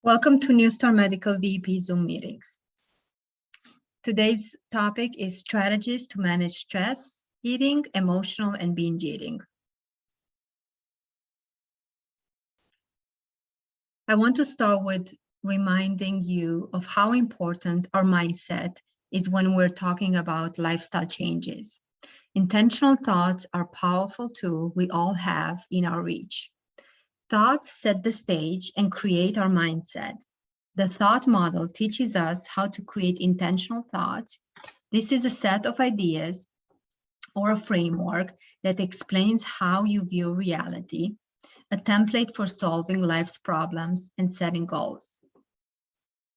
Welcome to New Star Medical VP Zoom meetings. Today's topic is strategies to manage stress, eating, emotional, and binge eating. I want to start with reminding you of how important our mindset is when we're talking about lifestyle changes. Intentional thoughts are a powerful tool we all have in our reach. Thoughts set the stage and create our mindset. The thought model teaches us how to create intentional thoughts. This is a set of ideas or a framework that explains how you view reality, a template for solving life's problems and setting goals.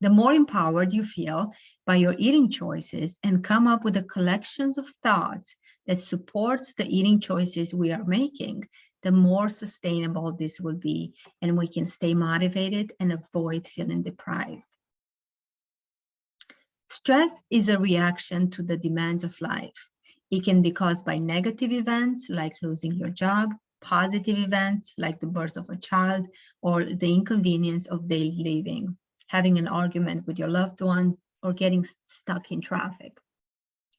The more empowered you feel by your eating choices and come up with a collection of thoughts that supports the eating choices we are making, the more sustainable this will be, and we can stay motivated and avoid feeling deprived. Stress is a reaction to the demands of life. It can be caused by negative events like losing your job, positive events like the birth of a child, or the inconvenience of daily living, having an argument with your loved ones, or getting stuck in traffic.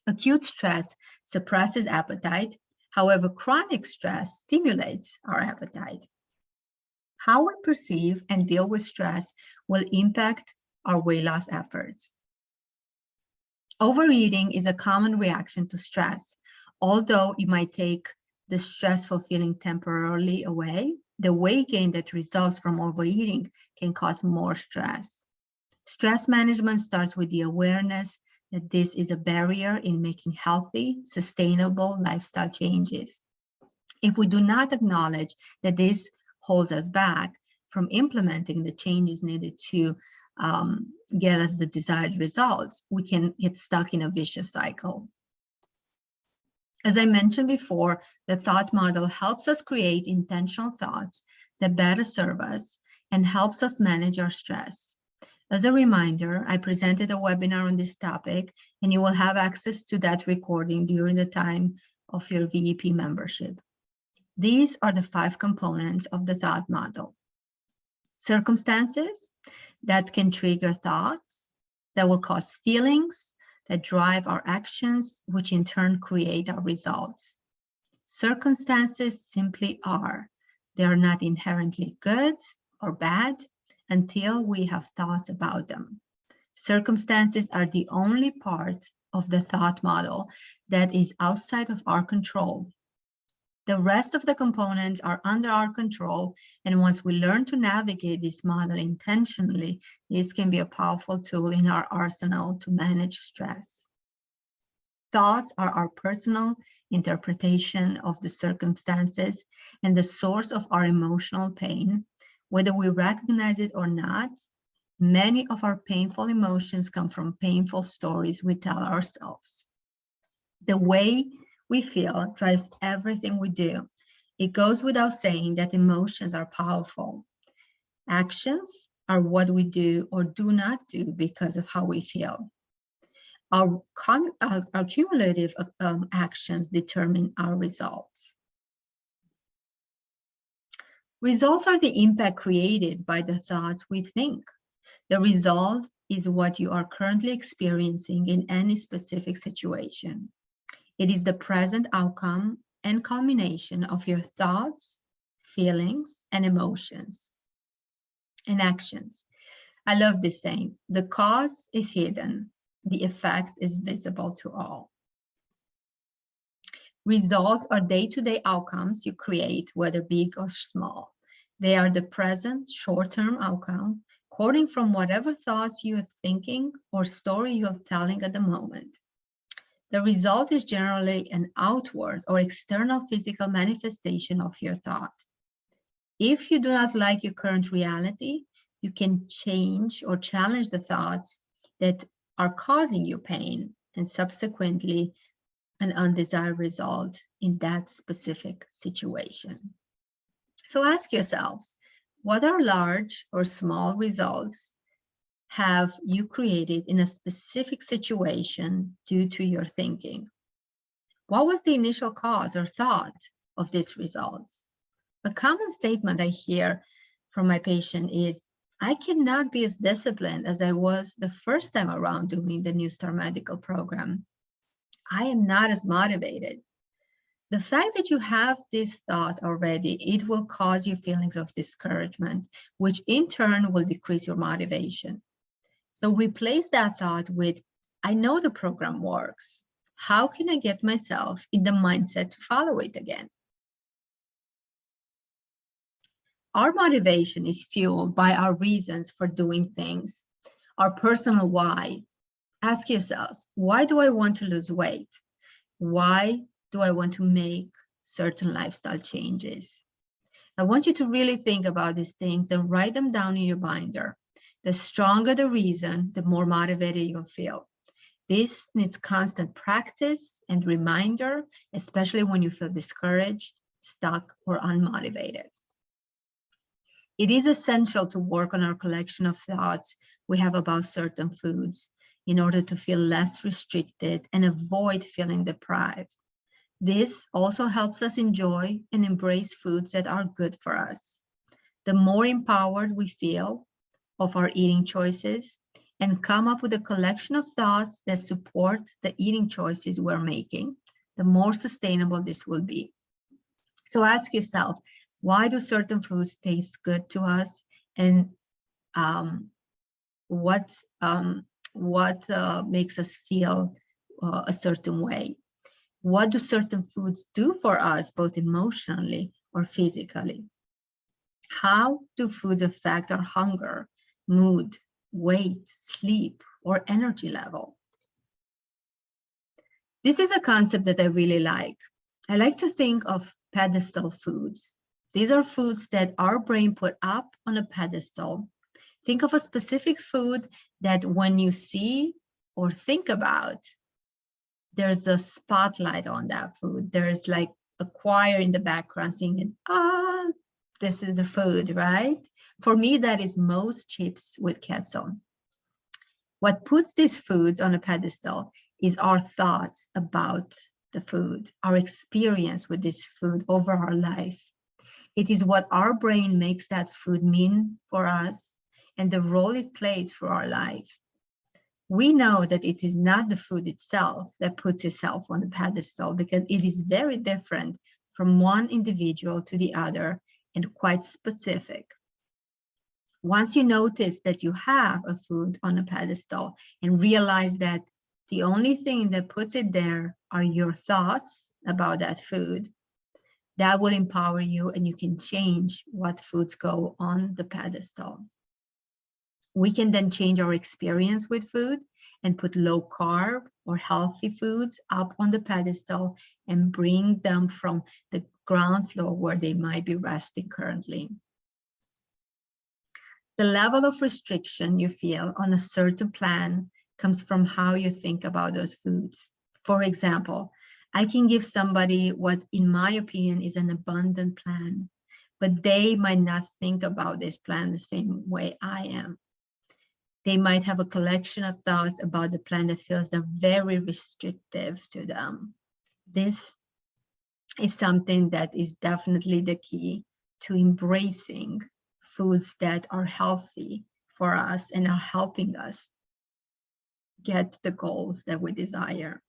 Acute stress suppresses appetite. However, chronic stress stimulates our appetite. How we perceive and deal with stress will impact our weight loss efforts. Overeating is a common reaction to stress. Although it might take the stressful feeling temporarily away, the weight gain that results from overeating can cause more stress. Stress management starts with the awareness that this is a barrier in making healthy, sustainable lifestyle changes. If we do not acknowledge that this holds us back from implementing the changes needed to get us the desired results, we can get stuck in a vicious cycle. As I mentioned before, the thought model helps us create intentional thoughts that better serve us and helps us manage our stress. As a reminder, I presented a webinar on this topic, and you will have access to that recording during the time of your VEP membership. These are the 5 components of the thought model. Circumstances that can trigger thoughts, that will cause feelings, that drive our actions, which in turn create our results. Circumstances simply are. They are not inherently good or bad until we have thoughts about them. Circumstances are the only part of the thought model that is outside of our control. The rest of the components are under our control, and once we learn to navigate this model intentionally, this can be a powerful tool in our arsenal to manage stress. Thoughts are our personal interpretation of the circumstances and the source of our emotional pain. Whether we recognize it or not, many of our painful emotions come from painful stories we tell ourselves. The way we feel drives everything we do. It goes without saying that emotions are powerful. Actions are what we do or do not do because of how we feel. Our cumulative actions determine our results. Results are the impact created by the thoughts we think. The result is what you are currently experiencing in any specific situation. It is the present outcome and culmination of your thoughts, feelings, and emotions, and actions. I love this saying, the cause is hidden, the effect is visible to all. Results are day-to-day outcomes you create, whether big or small. They are the present, short-term outcome, according from whatever thoughts you are thinking or story you are telling at the moment. The result is generally an outward or external physical manifestation of your thought. If you do not like your current reality, you can change or challenge the thoughts that are causing you pain and subsequently an undesired result in that specific situation. So ask yourselves, what are large or small results have you created in a specific situation due to your thinking? What was the initial cause or thought of these results? A common statement I hear from my patient is, I cannot be as disciplined as I was the first time around doing the New Star Medical program. I am not as motivated. The fact that you have this thought already, it will cause you feelings of discouragement, which in turn will decrease your motivation. So replace that thought with, I know the program works. How can I get myself in the mindset to follow it again? Our motivation is fueled by our reasons for doing things, our personal why. Ask yourselves, why do I want to lose weight? Why do I want to make certain lifestyle changes? I want you to really think about these things and write them down in your binder. The stronger the reason, the more motivated you'll feel. This needs constant practice and reminder, especially when you feel discouraged, stuck, or unmotivated. It is essential to work on our collection of thoughts we have about certain foods in order to feel less restricted and avoid feeling deprived. This also helps us enjoy and embrace foods that are good for us. The more empowered we feel of our eating choices and come up with a collection of thoughts that support the eating choices we're making, the more sustainable this will be. So ask yourself, why do certain foods taste good to us? And what makes us feel a certain way? What do certain foods do for us, both emotionally or physically? How do foods affect our hunger, mood, weight, sleep, or energy level? This is a concept that I really like. I like to think of pedestal foods. These are foods that our brain put up on a pedestal. Think of a specific food that when you see or think about, there's a spotlight on that food. There's like a choir in the background singing, ah, this is the food, right? For me, that is most chips with ketchup. What puts these foods on a pedestal is our thoughts about the food, our experience with this food over our life. It is what our brain makes that food mean for us and the role it plays for our life. We know that it is not the food itself that puts itself on the pedestal because it is very different from one individual to the other and quite specific. Once you notice that you have a food on a pedestal and realize that the only thing that puts it there are your thoughts about that food, that will empower you and you can change what foods go on the pedestal. We can then change our experience with food and put low carb or healthy foods up on the pedestal and bring them from the ground floor where they might be resting currently. The level of restriction you feel on a certain plan comes from how you think about those foods. For example, I can give somebody what, in my opinion, is an abundant plan, but they might not think about this plan the same way I am. They might have a collection of thoughts about the plan that feels very restrictive to them. This is something that is definitely the key to embracing foods that are healthy for us and are helping us get the goals that we desire.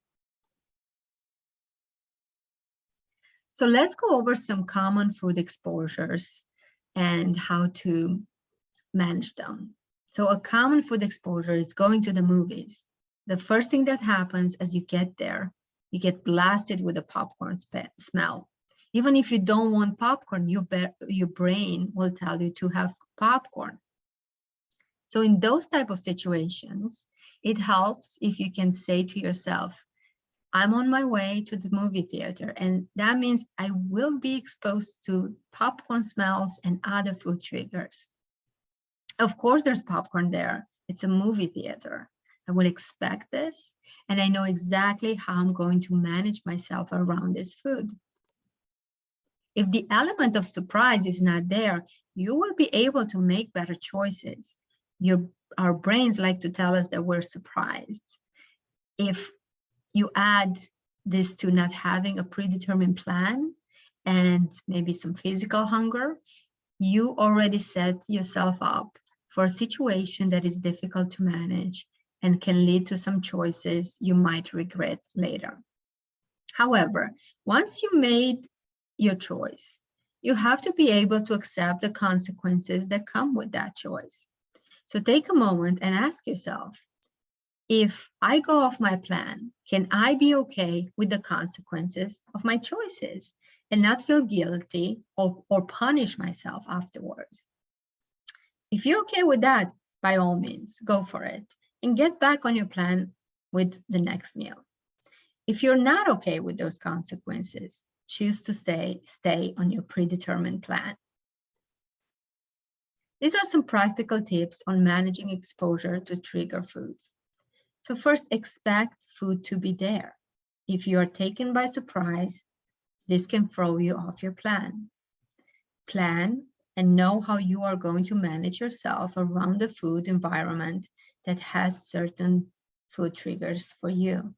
So let's go over some common food exposures and how to manage them. So a common food exposure is going to the movies. The first thing that happens as you get there, you get blasted with a popcorn smell. Even if you don't want popcorn, your brain will tell you to have popcorn. So in those type of situations, it helps if you can say to yourself, I'm on my way to the movie theater, and that means I will be exposed to popcorn smells and other food triggers. Of course, there's popcorn there. It's a movie theater. I will expect this, and I know exactly how I'm going to manage myself around this food. If the element of surprise is not there, you will be able to make better choices. Our brains like to tell us that we're surprised. If you add this to not having a predetermined plan and maybe some physical hunger, you already set yourself up for a situation that is difficult to manage and can lead to some choices you might regret later. However, once you made your choice, you have to be able to accept the consequences that come with that choice. So take a moment and ask yourself, if I go off my plan, can I be okay with the consequences of my choices and not feel guilty or punish myself afterwards? If you're okay with that, by all means, go for it and get back on your plan with the next meal. If you're not okay with those consequences, choose to stay on your predetermined plan. These are some practical tips on managing exposure to trigger foods. So first, expect food to be there. If you are taken by surprise, this can throw you off your plan. Plan and know how you are going to manage yourself around the food environment that has certain food triggers for you.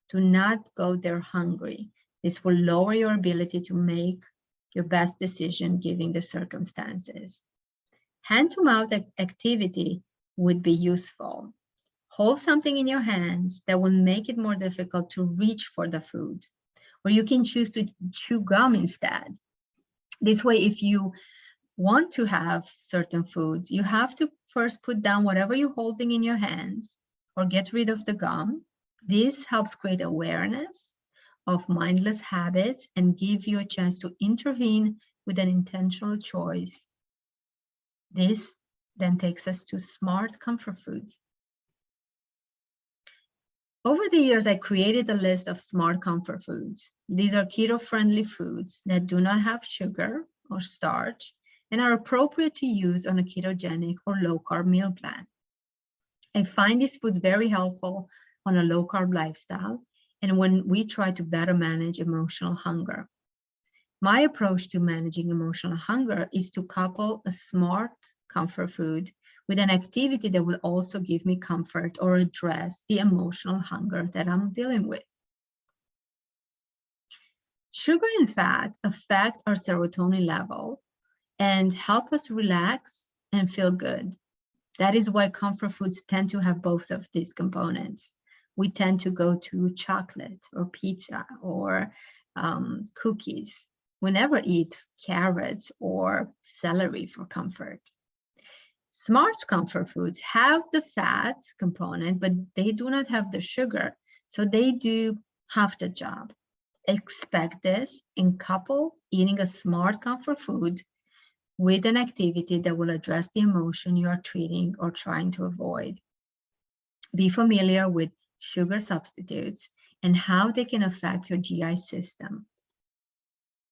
Do not go there hungry. This will lower your ability to make your best decision given the circumstances. Hand-to-mouth activity would be useful. Hold something in your hands that will make it more difficult to reach for the food, or you can choose to chew gum instead. This way, if you want to have certain foods, you have to first put down whatever you're holding in your hands or get rid of the gum. This helps create awareness of mindless habits and give you a chance to intervene with an intentional choice. This then takes us to smart comfort foods. Over the years, I created a list of smart comfort foods. These are keto-friendly foods that do not have sugar or starch and are appropriate to use on a ketogenic or low-carb meal plan. I find these foods very helpful on a low-carb lifestyle and when we try to better manage emotional hunger. My approach to managing emotional hunger is to couple a smart comfort food with an activity that will also give me comfort or address the emotional hunger that I'm dealing with. Sugar and fat affect our serotonin level and help us relax and feel good. That is why comfort foods tend to have both of these components. We tend to go to chocolate or pizza or cookies. We never eat carrots or celery for comfort. Smart comfort foods have the fat component, but they do not have the sugar. So they do half the job. Expect this and couple eating a smart comfort food with an activity that will address the emotion you are treating or trying to avoid. Be familiar with sugar substitutes and how they can affect your GI system.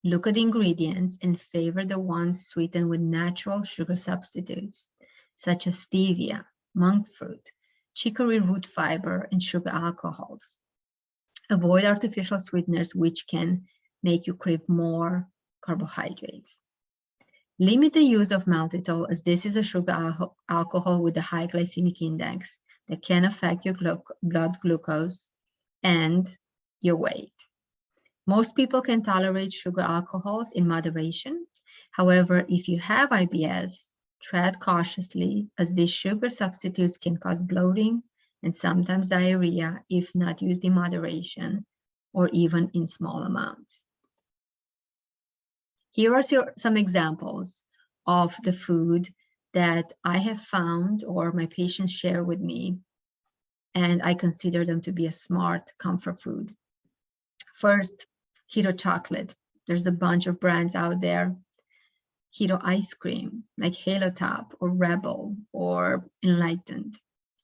Look at the ingredients and favor the ones sweetened with natural sugar substitutes, such as stevia, monk fruit, chicory root fiber, and sugar alcohols. Avoid artificial sweeteners, which can make you crave more carbohydrates. Limit the use of maltitol, as this is a sugar alcohol with a high glycemic index that can affect your blood glucose and your weight. Most people can tolerate sugar alcohols in moderation. However, if you have IBS, tread cautiously, as these sugar substitutes can cause bloating and sometimes diarrhea if not used in moderation or even in small amounts. Here are some examples of the food that I have found or my patients share with me, and I consider them to be a smart comfort food. First, keto chocolate. There's a bunch of brands out there. Keto ice cream, like Halo Top or Rebel or Enlightened.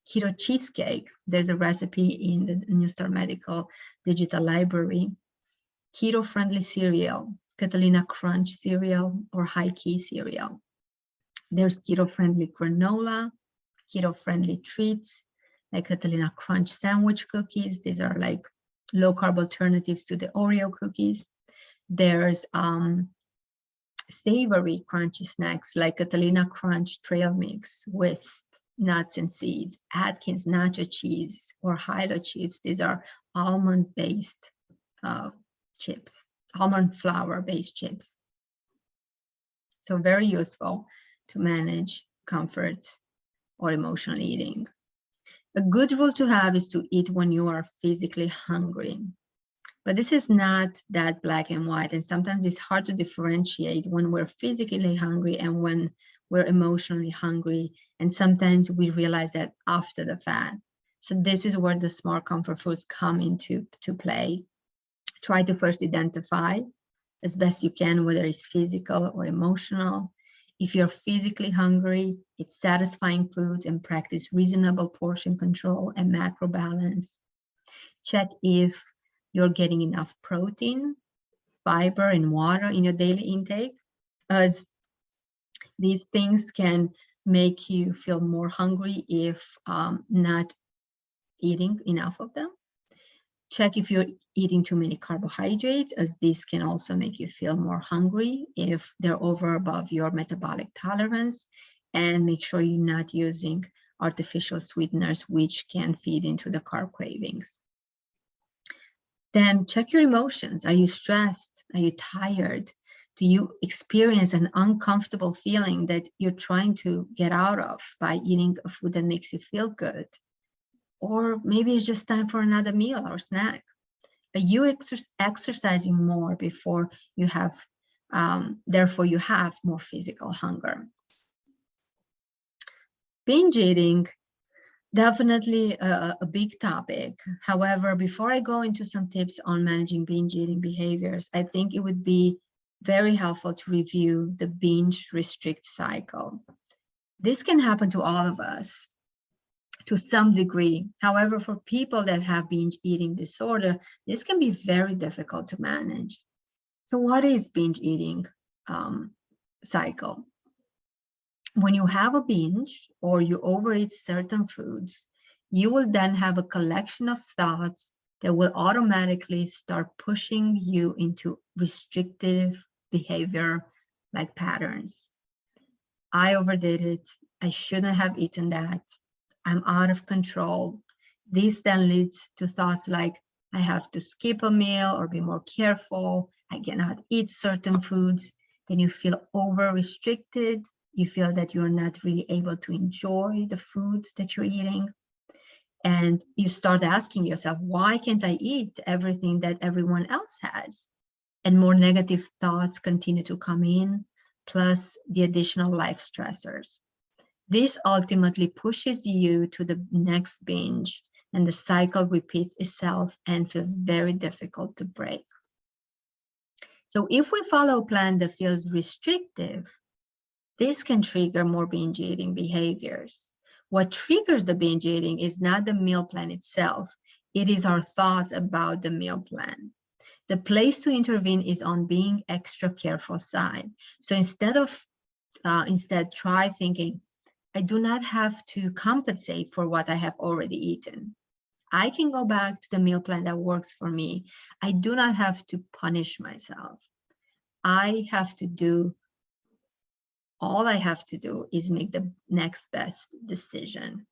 Keto cheesecake. There's a recipe in the New Star Medical digital library. Keto-friendly cereal, Catalina Crunch cereal or High Key cereal. There's keto-friendly granola, keto-friendly treats, like Catalina Crunch sandwich cookies. These are like low-carb alternatives to the Oreo cookies. There's savory crunchy snacks like Catalina Crunch trail mix with nuts and seeds, Atkins nacho cheese or Hilo chips. These are almond-based chips, almond flour-based chips. So very useful to manage comfort or emotional eating. A good rule to have is to eat when you are physically hungry. But this is not that black and white, and sometimes it's hard to differentiate when we're physically hungry and when we're emotionally hungry, and sometimes we realize that after the fact. So this is where the smart comfort foods come into play. Try to first identify as best you can whether it's physical or emotional. If you're physically hungry, eat satisfying foods and practice reasonable portion control and macro balance. Check if you're getting enough protein, fiber, and water in your daily intake, as these things can make you feel more hungry if not eating enough of them. Check if you're eating too many carbohydrates, as this can also make you feel more hungry if they're over above your metabolic tolerance. And make sure you're not using artificial sweeteners, which can feed into the carb cravings. Then check your emotions. Are you stressed? Are you tired? Do you experience an uncomfortable feeling that you're trying to get out of by eating a food that makes you feel good? Or maybe it's just time for another meal or snack. Are you exercising more before you have, therefore you have more physical hunger? Binge eating, definitely a big topic. However, before I go into some tips on managing binge eating behaviors, I think it would be very helpful to review the binge restrict cycle. This can happen to all of us to some degree. However, for people that have binge eating disorder, this can be very difficult to manage. So what is binge eating cycle? When you have a binge or you overeat certain foods, you will then have a collection of thoughts that will automatically start pushing you into restrictive behavior like patterns. I overdid it. I shouldn't have eaten that. I'm out of control. This then leads to thoughts like, I have to skip a meal or be more careful. I cannot eat certain foods. Then you feel over restricted. You feel that you're not really able to enjoy the food that you're eating. And you start asking yourself, why can't I eat everything that everyone else has? And more negative thoughts continue to come in, plus the additional life stressors. This ultimately pushes you to the next binge, and the cycle repeats itself and feels very difficult to break. So if we follow a plan that feels restrictive, this can trigger more binge eating behaviors. What triggers the binge eating is not the meal plan itself. It is our thoughts about the meal plan. The place to intervene is on being extra careful side. So instead try thinking, I do not have to compensate for what I have already eaten. I can go back to the meal plan that works for me. I do not have to punish myself. All I have to do is make the next best decision.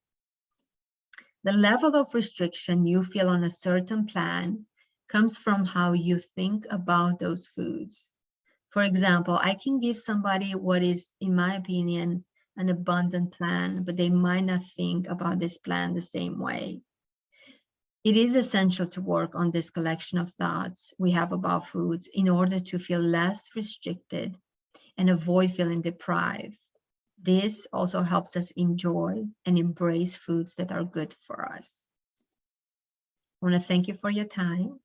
The level of restriction you feel on a certain plan comes from how you think about those foods. For example, I can give somebody what is, in my opinion, an abundant plan, but they might not think about this plan the same way. It is essential to work on this collection of thoughts we have about foods in order to feel less restricted and avoid feeling deprived. This also helps us enjoy and embrace foods that are good for us. I want to thank you for your time.